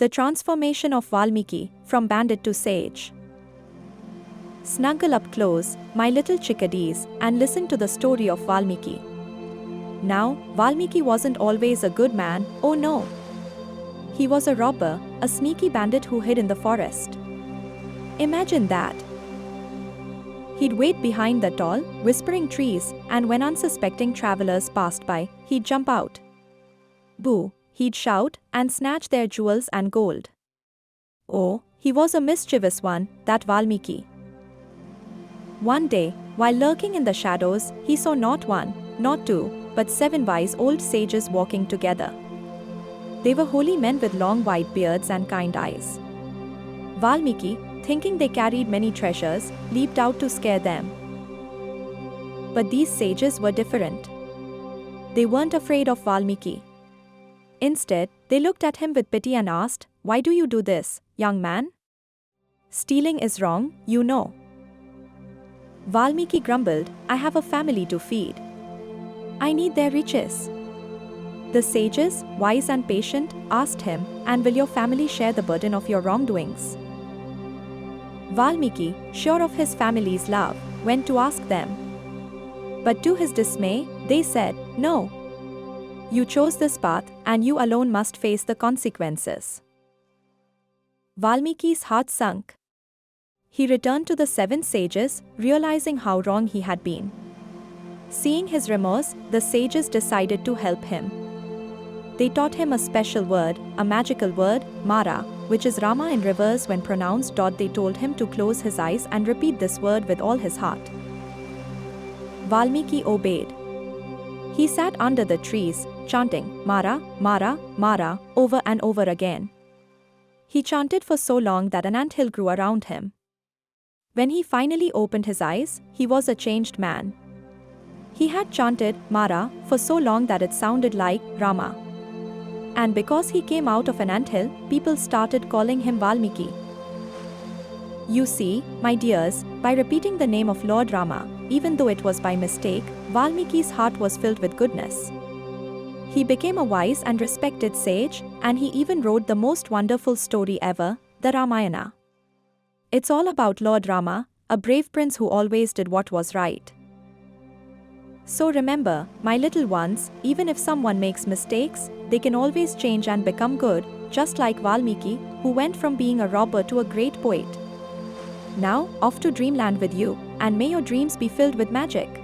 The transformation of Valmiki, from bandit to sage. Snuggle up close, my little chickadees, and listen to the story of Valmiki. Now, Valmiki wasn't always a good man, oh no. He was a robber, a sneaky bandit who hid in the forest. Imagine that. He'd wait behind the tall, whispering trees, and when unsuspecting travelers passed by, he'd jump out. Boo, he'd shout, and snatch their jewels and gold. Oh, he was a mischievous one, that Valmiki. One day, while lurking in the shadows, he saw not one, not two, but 7 wise old sages walking together. They were holy men with long white beards and kind eyes. Valmiki, thinking they carried many treasures, leaped out to scare them. But these sages were different. They weren't afraid of Valmiki. Instead, they looked at him with pity and asked, "Why do you do this, young man? Stealing is wrong, you know." Valmiki grumbled, "I have a family to feed. I need their riches." The sages, wise and patient, asked him, "And will your family share the burden of your wrongdoings?" Valmiki, sure of his family's love, went to ask them. But to his dismay, they said, "No. You chose this path, and you alone must face the consequences." Valmiki's heart sunk. He returned to the 7 sages, realizing how wrong he had been. Seeing his remorse, the sages decided to help him. They taught him a special word, a magical word, Mara, which is Rama in reverse when pronounced. They told him to close his eyes and repeat this word with all his heart. Valmiki obeyed. He sat under the trees, chanting, "Mara, Mara, Mara," over and over again. He chanted for so long that an anthill grew around him. When he finally opened his eyes, he was a changed man. He had chanted Mara for so long that it sounded like Rama. And because he came out of an anthill, people started calling him Valmiki. You see, my dears, by repeating the name of Lord Rama, even though it was by mistake, Valmiki's heart was filled with goodness. He became a wise and respected sage, and he even wrote the most wonderful story ever, the Ramayana. It's all about Lord Rama, a brave prince who always did what was right. So remember, my little ones, even if someone makes mistakes, they can always change and become good, just like Valmiki, who went from being a robber to a great poet. Now, off to dreamland with you, and may your dreams be filled with magic.